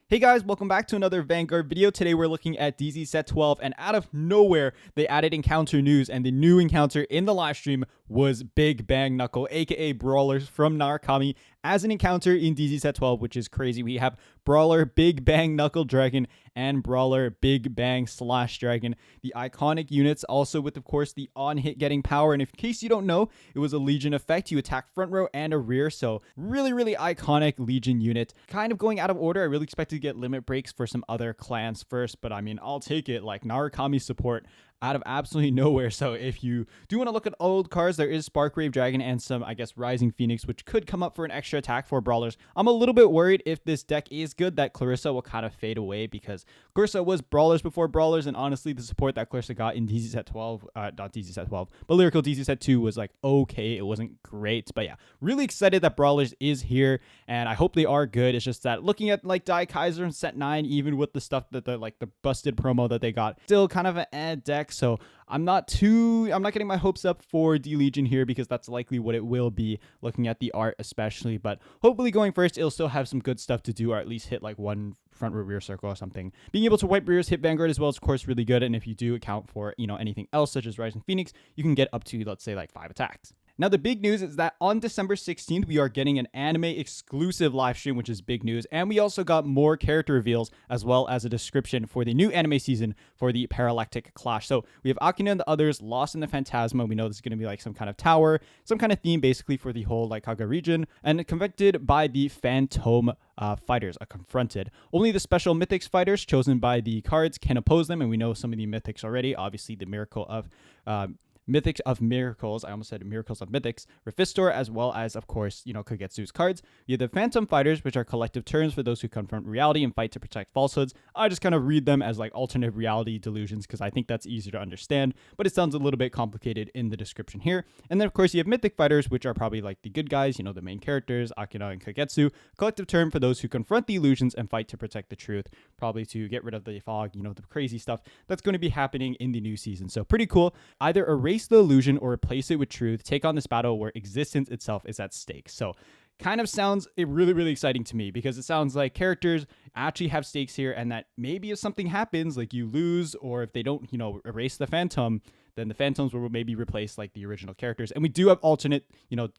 Hey guys, welcome back to another Vanguard video. Today we're looking at DZ-BT12, and out of nowhere, they added encounter news, and the new encounter in the live stream was Big Bang Knuckle, aka Brawlers from Narukami, as an encounter in DZ-BT12, which is crazy. We have Brawler Big Bang Knuckle Dragon and Brawler Big Bang Slash Dragon, the iconic units, also with, of course, the on-hit getting power. And in case you don't know, it was a Legion effect. You attack front row and a rear, so really iconic Legion unit. Kind of going out of order. I really expected to get limit breaks for some other clans first, but I mean, I'll take it. Like, Narukami support out of absolutely nowhere. So if you do want to look at old cards, there is Sparkwave Dragon and some, I guess, Rising Phoenix, which could come up for an extra attack for Brawlers. I'm a little bit worried if this deck is good that Clarissa will kind of fade away, because Clarissa was Brawlers before Brawlers, and honestly, the support that Clarissa got in DZ-BT12, not DZ-BT12, but Lyrical DZ-BT2 was like okay. It wasn't great, but yeah, really excited that Brawlers is here, and I hope they are good. It's just that looking at like Caezar and set 9, even with the stuff that the busted promo that they got, still kind of an deck. So I'm not getting my hopes up for D-Legion here, because that's likely what it will be, looking at the art especially. But hopefully going first, it'll still have some good stuff to do, or at least hit like one front row rear circle or something. Being able to wipe rears, hit Vanguard as well is of course really good, and if you do account for, anything else such as Rising Phoenix, you can get up to, let's say, like 5 attacks. Now, the big news is that on December 16th, we are getting an anime exclusive live stream, which is big news. And we also got more character reveals, as well as a description for the new anime season for the Parallactic Clash. So we have Akina and the others lost in the Phantasma. We know this is going to be like some kind of tower, some kind of theme basically for the whole like Kaga region, and confronted by the Fantome fighters are confronted. Only the special Mythisch fighters chosen by the cards can oppose them, and we know some of the Mythics already. Obviously, the Miracle of Mythics of Miracles, I almost said Miracles of Mythics, Rifistor, as well as, of course, Kagetsu's cards. You have the Phantom Fighters, which are collective terms for those who confront reality and fight to protect falsehoods. I just kind of read them as like alternate reality delusions, because I think that's easier to understand, but it sounds a little bit complicated in the description here. And then, of course, you have Mythic Fighters, which are probably like the good guys, the main characters, Akina and Kagetsu. Collective term for those who confront the illusions and fight to protect the truth, probably to get rid of the fog, the crazy stuff that's going to be happening in the new season. So pretty cool. Either erase the illusion or replace it with truth. Take on this battle where existence itself is at stake. So kind of sounds really exciting to me, because it sounds like characters actually have stakes here, and that maybe if something happens, like you lose, or if they don't, erase the Phantom, then the Phantoms will maybe replace like the original characters. And we do have alternate,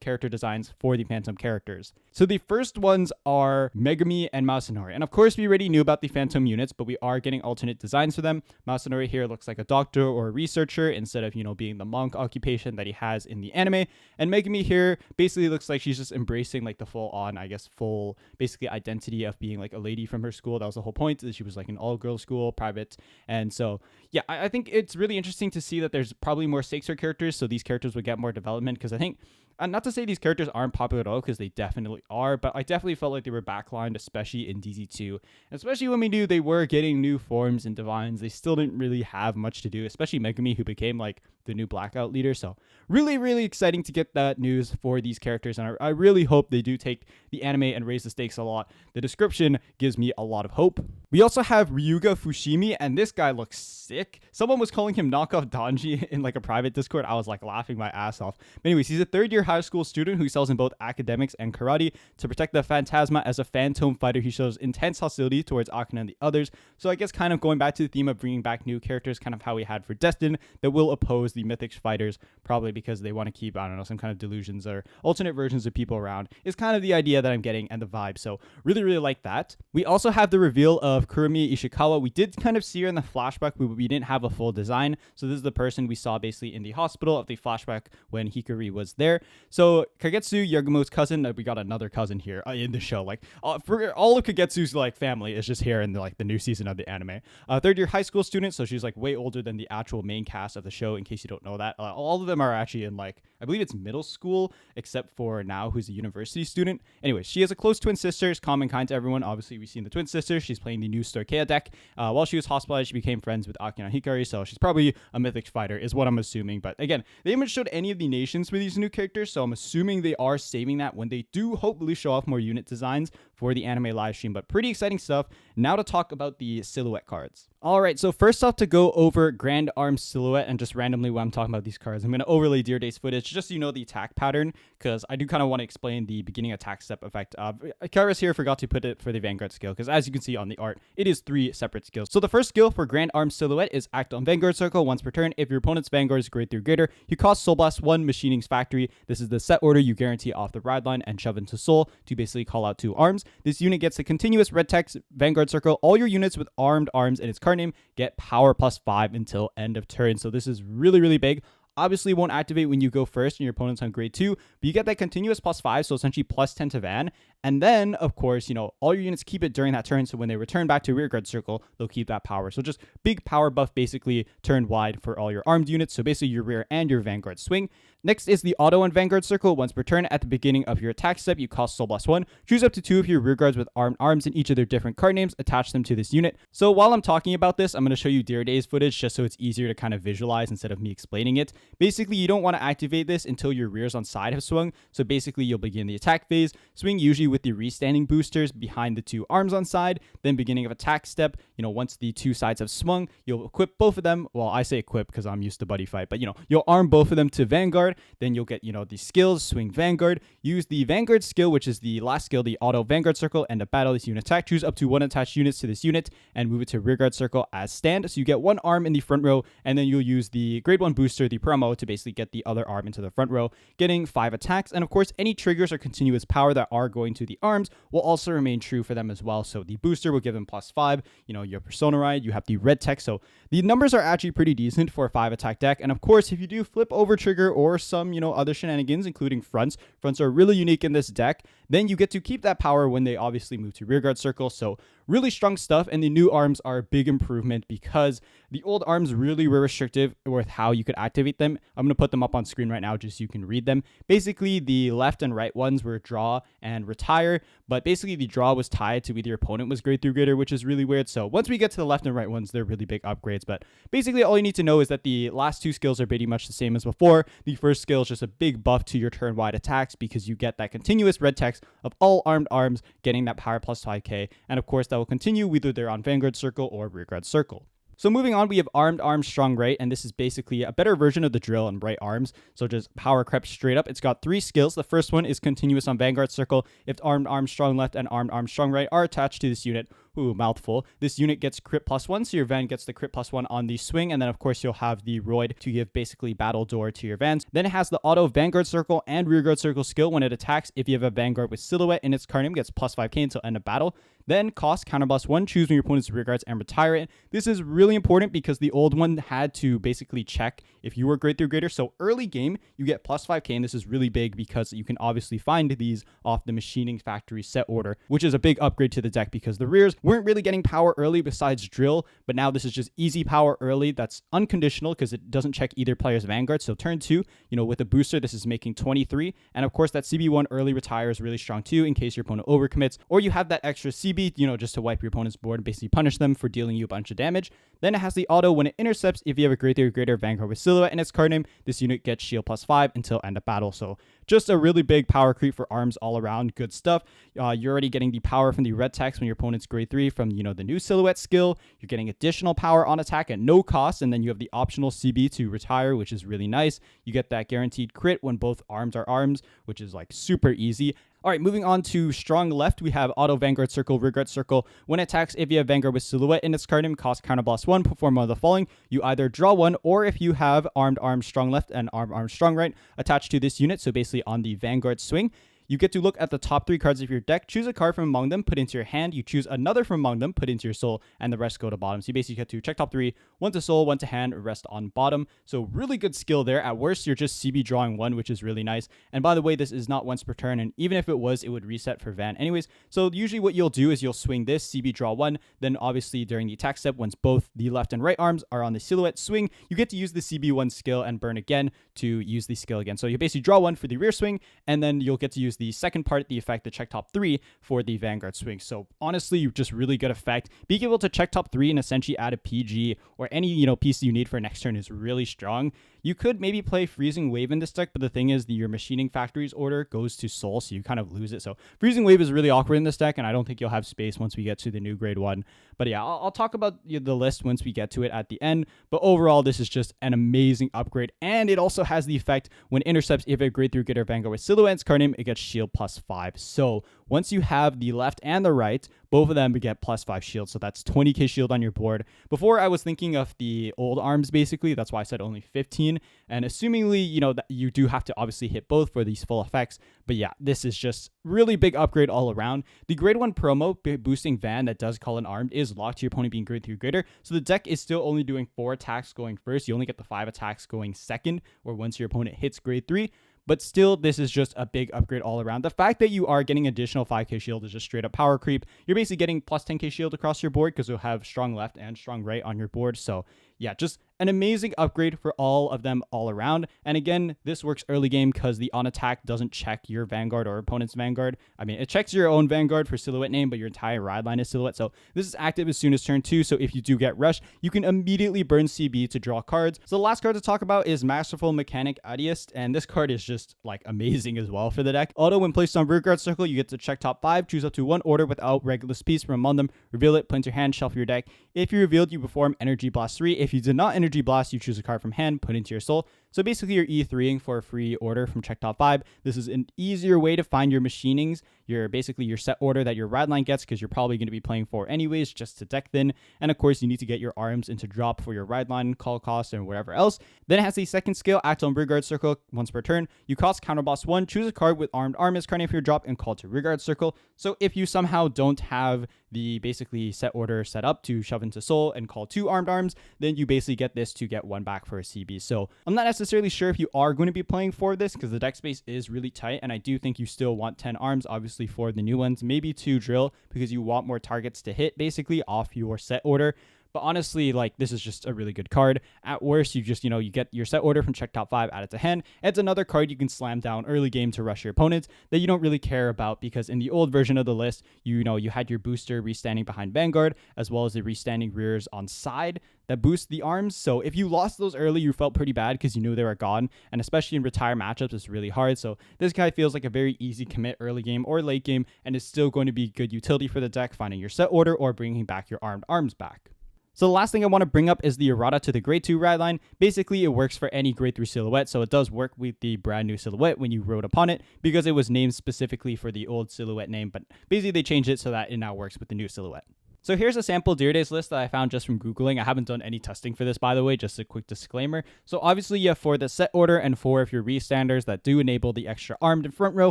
character designs for the Phantom characters. So the first ones are Megumi and Masanori. And of course, we already knew about the Phantom units, but we are getting alternate designs for them. Masanori here looks like a doctor or a researcher instead of, being the monk occupation that he has in the anime. And Megumi here basically looks like she's just embracing like the full basically identity of being like a lady from her school. That was the whole point, that she was like an all-girls school, private. And so, yeah, I think it's really interesting to see that there's probably more stakes for characters, so these characters would get more development, because I think, not to say these characters aren't popular at all, because they definitely are, but I definitely felt like they were backlined, especially in DZ2, especially when we knew they were getting new forms and divines. They still didn't really have much to do, especially Megumi, who became like the new blackout leader. So really exciting to get that news for these characters, and I really hope they do take the anime and raise the stakes a lot. The description gives me a lot of hope. We also have Ryuga Fushimi, and this guy looks sick. Someone was calling him knockoff Danji in like a private Discord. I was like laughing my ass off. But anyways, he's a third-year high school student who excels in both academics and karate. To protect the Phantasma as a Fantome fighter, he shows intense hostility towards Akina and the others. So I guess kind of going back to the theme of bringing back new characters, kind of how we had for Destin, that will oppose the Mythic fighters, probably because they want to keep, I don't know, some kind of delusions or alternate versions of people around, is kind of the idea that I'm getting and the vibe. So really like that. We also have the reveal of Kurimi Ishikawa. We did kind of see her in the flashback, but we didn't have a full design. So this is the person we saw basically in the hospital of the flashback when Hikari was there. So Kagetsu, Yagumo's cousin, we got another cousin here in the show. Like for all of Kagetsu's like family is just here in the new season of the anime. Third-year high school student, so she's like way older than the actual main cast of the show, in case you don't know that. All of them are actually in like, I believe it's middle school, except for now, who's a university student. Anyway, she has a close twin sister, is common kind to everyone. Obviously, we've seen the twin sister. She's playing the new Storkea deck. While she was hospitalized, she became friends with Akina and Hikari, so she's probably a Mythic fighter, is what I'm assuming. But again, they haven't showed any of the nations for these new characters, so I'm assuming they are saving that when they do hopefully show off more unit designs for the anime live stream, but pretty exciting stuff. Now to talk about the silhouette cards. All right, so first off, to go over Grand Arm Silhouette, and just randomly while I'm talking about these cards, I'm going to overlay Dear Days footage just so you know the attack pattern, because I do kind of want to explain the beginning attack step effect. Kairos here forgot to put it for the Vanguard skill, because as you can see on the art, it is 3 separate skills. So the first skill for Grand Arm Silhouette is act on Vanguard Circle once per turn. If your opponent's Vanguard is grade 3 greater, you cost Soul Blast 1 Machining's Factory. This is the set order you guarantee off the ride line and shove into Soul to basically call out 2 arms. This unit gets a continuous red text Vanguard Circle. All your units with armed arms in its card name get power plus 5 until end of turn. So this is really, really big. Obviously, it won't activate when you go first and your opponent's on grade 2, but you get that continuous plus 5, so essentially plus 10 to Van. And then, of course, all your units keep it during that turn, so when they return back to rearguard circle, they'll keep that power. So just big power buff, basically turn wide for all your armed units, so basically your rear and your Vanguard swing. Next is the auto on Vanguard Circle. Once per turn, at the beginning of your attack step, you cost Soul Blast 1. Choose up to 2 of your rearguards with armed arms in each of their different card names. Attach them to this unit. So while I'm talking about this, I'm going to show you Dear Days footage just so it's easier to kind of visualize instead of me explaining it. Basically, you don't want to activate this until your rears on side have swung. So basically, you'll begin the attack phase, swing usually with the restanding boosters behind the 2 arms on side. Then beginning of attack step, once the 2 sides have swung, you'll equip both of them. Well, I say equip because I'm used to buddy fight, but you'll arm both of them to Vanguard. Then you'll get, the skills, swing Vanguard, use the Vanguard skill, which is the last skill, the auto Vanguard Circle, and to battle this unit attack. Choose up to 1 attached units to this unit and move it to rearguard circle as stand. So you get 1 arm in the front row, and then you'll use the grade 1 booster, the promo, to basically get the other arm into the front row, getting 5 attacks. And of course, any triggers or continuous power that are going to the arms will also remain true for them as well. So the booster will give them plus 5. Your Persona Ride, you have the red text. So the numbers are actually pretty decent for a 5 attack deck. And of course, if you do flip over trigger or some, other shenanigans, including fronts are really unique in this deck, then you get to keep that power when they obviously move to rearguard circle. So really strong stuff, and the new arms are a big improvement because the old arms really were restrictive with how you could activate them. I'm going to put them up on screen right now just so you can read them. Basically, the left and right ones were draw and retire, but basically the draw was tied to either your opponent was grade 3 greater, which is really weird. So once we get to the left and right ones, they're really big upgrades, but basically all you need to know is that the last 2 skills are pretty much the same as before. The first skill is just a big buff to your turn-wide attacks because you get that continuous red text of all armed arms getting that power plus 5k, and of course that will continue whether they're on Vanguard Circle or rearguard circle. So moving on, we have Armed Arms StrongRight, and this is basically a better version of the drill and right arms. So just power crept straight up. It's got 3 skills. The first one is continuous on Vanguard Circle. If Armed Arms StrongLeft and Armed Arms StrongRight are attached to this unit, ooh, mouthful, this unit gets crit plus 1, so your Van gets the crit plus 1 on the swing, and then of course you'll have the Roid to give basically battle door to your Vans. Then it has the auto Vanguard Circle and Rearguard Circle skill. When it attacks, if you have a Vanguard with silhouette in its card name, gets plus 5k until end of battle. Then cost counterblast 1, choose when your opponent's rearguards and retire it. This is really important because the old one had to basically check if you were grade 3 greater. So early game, you get plus 5k, and this is really big because you can obviously find these off the Machining Factory set order, which is a big upgrade to the deck because the rears weren't really getting power early besides drill, but now this is just easy power early that's unconditional because it doesn't check either player's Vanguard. So turn 2, with a booster, this is making 23, and of course that CB1 early retire is really strong too in case your opponent overcommits, or you have that extra CB, just to wipe your opponent's board and basically punish them for dealing you a bunch of damage. Then it has the auto when it intercepts. If you have a grade 3 or greater Vanguard with silhouette in its card name, this unit gets shield plus 5 until end of battle. So just a really big power creep for arms all around. Good stuff. You're already getting the power from the red text when your opponent's grade 3 from, the new silhouette skill. You're getting additional power on attack at no cost, and then you have the optional CB to retire, which is really nice. You get that guaranteed crit when both arms are arms, which is like super easy. All right, moving on to StrongLeft, we have auto Vanguard Circle, rearguard circle. When it attacks, if you have Vanguard with silhouette in its card name, cost counterblast 1, perform one of the following. You either draw 1, or if you have Armed Arms StrongLeft and Armed Arms StrongRight attached to this unit, so basically on the Vanguard swing, you get to look at the top 3 cards of your deck, choose a card from among them, put into your hand, you choose another from among them, put into your soul, and the rest go to bottom. So you basically get to check top 3, 1 to soul, 1 to hand, rest on bottom. So really good skill there. At worst, you're just CB drawing 1, which is really nice. And by the way, this is not once per turn, and even if it was, it would reset for Van anyways. So usually what you'll do is you'll swing this, CB draw 1, then obviously during the attack step, once both the left and right arms are on the silhouette swing, you get to use the CB1 skill and burn again to use the skill again. So you basically draw 1 for the rear swing, and then you'll get to use use the second part, the effect, the check top 3 for the Vanguard swing. So honestly, just really good effect. Being able to check top 3 and essentially add a PG or any, piece you need for next turn is really strong. You could maybe play Freezing Wave in this deck, but the thing is your Machining Factories order goes to Soul, so you kind of lose it. So Freezing Wave is really awkward in this deck, and I don't think you'll have space once we get to the new grade 1. But yeah, I'll talk about the list once we get to it at the end. But overall, this is just an amazing upgrade, and it also has the effect when intercepts if a grade 3 getter Vanguard with Silhouette's card name, it gets shield +5. So once you have the left and the right, both of them get +5 shield, so that's 20k shield on your board. Before, I was thinking of the old arms, basically. That's why I said only 15. And assumingly, that you do have to obviously hit both for these full effects. But yeah, this is just really big upgrade all around. The grade 1 promo boosting Van that does call an armed is locked to your opponent being grade 3 greater. So the deck is still only doing 4 attacks going first. You only get the 5 attacks going second, or once your opponent hits grade 3. But still, this is just a big upgrade all around. The fact that you are getting additional 5k shield is just straight up power creep. You're basically getting plus 10k shield across your board because you'll have StrongLeft and StrongRight on your board. So yeah, just an amazing upgrade for all of them all around. And again, this works early game because the on attack doesn't check your Vanguard or opponent's Vanguard. I mean, it checks your own Vanguard for Silhouette name, but your entire ride line is Silhouette. So this is active as soon as turn 2. So if you do get rushed, you can immediately burn CB to draw cards. So the last card to talk about is Masterful Mechanic Adiest. And this card is just like amazing as well for the deck. Although when placed on Vanguard circle, you get to check top 5, choose up to 1 order without Regulus piece from among them, reveal it, put into your hand, shuffle your deck. If you revealed, you perform Energy Blast 3. If you did not Energy Blast, you choose a card from hand, put into your soul. So basically you're E3ing for a free order from check top 5. This is an easier way to find your machinings, basically your set order that your ride line gets, because you're probably going to be playing 4 anyways, just to deck thin. And of course, you need to get your arms into drop for your ride line, call cost, and whatever else. Then it has the second skill, act on rearguard circle once per turn. You cost counterblast 1, choose a card with armed arm as card name for your drop, and call to rearguard circle. So if you somehow don't have the basically set order set up to shove into soul and call 2 armed arms, then you basically get this to get 1 back for a CB. So I'm not necessarily sure if you are going to be playing for this because the deck space is really tight, and I do think you still want 10 arms, obviously, for the new ones, maybe 2 drill because you want more targets to hit basically off your set order. But honestly, like, this is just a really good card. At worst, you just, you get your set order from check top 5, add it to hand. It's another card you can slam down early game to rush your opponents that you don't really care about, because in the old version of the list, you had your booster restanding behind Vanguard, as well as the restanding rears on side that boost the arms. So if you lost those early, you felt pretty bad because you knew they were gone. And especially in retire matchups, it's really hard. So this guy feels like a very easy commit early game or late game, and is still going to be good utility for the deck, finding your set order or bringing back your armed arms back. So the last thing I want to bring up is the Errata to the grade 2 ride line. Basically, it works for any grade 3 silhouette, so it does work with the brand new silhouette when you rode upon it, because it was named specifically for the old silhouette name, but basically they changed it so that it now works with the new silhouette. So here's a sample Deity list that I found just from Googling. I haven't done any testing for this, by the way, just a quick disclaimer. So obviously you have 4 the set order and 4 if you're restanders that do enable the extra armed in front row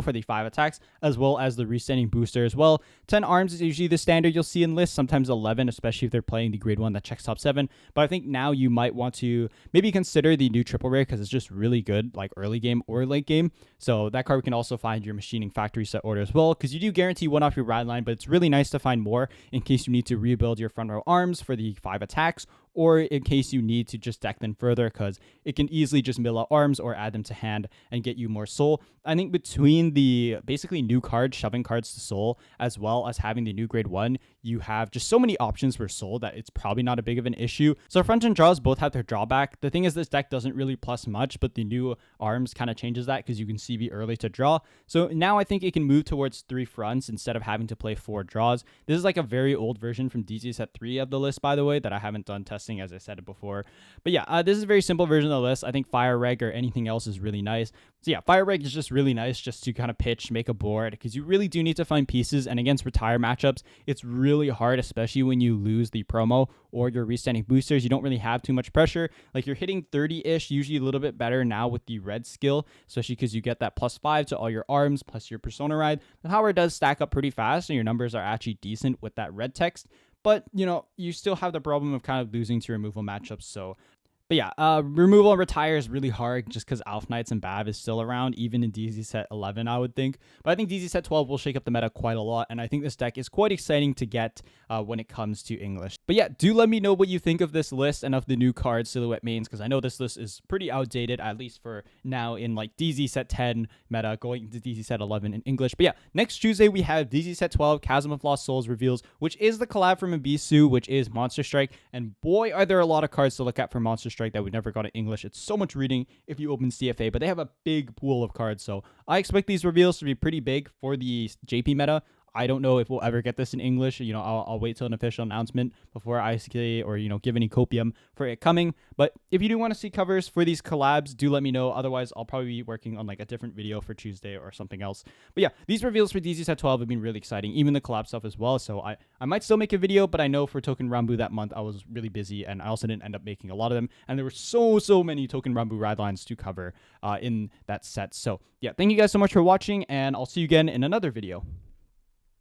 for the 5 attacks, as well as the restanding booster as well. 10 arms is usually the standard you'll see in lists, sometimes 11, especially if they're playing the grade 1 that checks top 7. But I think now you might want to maybe consider the new triple rare because it's just really good, like early game or late game. So that card can also find your Machining Factory set order as well, because you do guarantee 1 off your ride line, but it's really nice to find more in case you need to rebuild your front row arms for the 5 attacks, or in case you need to just deck them further, because it can easily just mill out arms or add them to hand and get you more soul. I think between the basically new cards, shoving cards to soul, as well as having the new grade 1, you have just so many options for soul that it's probably not a big of an issue. So front and draws both have their drawback. The thing is, this deck doesn't really plus much, but the new arms kind of changes that because you can CB early to draw. So now I think it can move towards 3 fronts instead of having to play 4 draws. This is like a very old version from DZ set 3 of the list, by the way, that I haven't done testing, as I said it before. But yeah, this is a very simple version of the list. I think Fire Reg or anything else is really nice. So yeah, Fire Reg is just really nice just to kind of pitch, make a board, because you really do need to find pieces, and against retire matchups, it's really hard, especially when you lose the promo or your restanding boosters. You don't really have too much pressure. Like, you're hitting 30-ish, usually a little bit better now with the red skill, especially because you get that +5 to all your arms plus your Persona Ride. The power does stack up pretty fast, and your numbers are actually decent with that red text. But, you still have the problem of kind of losing to removal matchups. So But yeah, removal and retire is really hard just because Alpha Knights and Bav is still around, even in DZ set 11, I would think. But I think DZ set 12 will shake up the meta quite a lot, and I think this deck is quite exciting to get when it comes to English. But yeah, do let me know what you think of this list and of the new card silhouette mains, because I know this list is pretty outdated, at least for now in like DZ set 10 meta, going into DZ set 11 in English. But yeah, next Tuesday we have DZ set 12 Chasm of Lost Souls reveals, which is the collab from Ibisu, which is Monster Strike, and boy, are there a lot of cards to look at for Monster Strike that we never got in English. It's so much reading if you open CFA, but they have a big pool of cards, so I expect these reveals to be pretty big for the JP meta. I don't know if we'll ever get this in English. You know, I'll wait till an official announcement before I say or, you know, give any copium for it coming. But if you do want to see covers for these collabs, do let me know. Otherwise, I'll probably be working on like a different video for Tuesday or something else. But yeah, these reveals for DZ set 12 have been really exciting, even the collab stuff as well. So I might still make a video, but I know for Token Rambu that month, I was really busy and I also didn't end up making a lot of them. And there were so many Token Rambu ride lines to cover in that set. So yeah, thank you guys so much for watching, and I'll see you again in another video.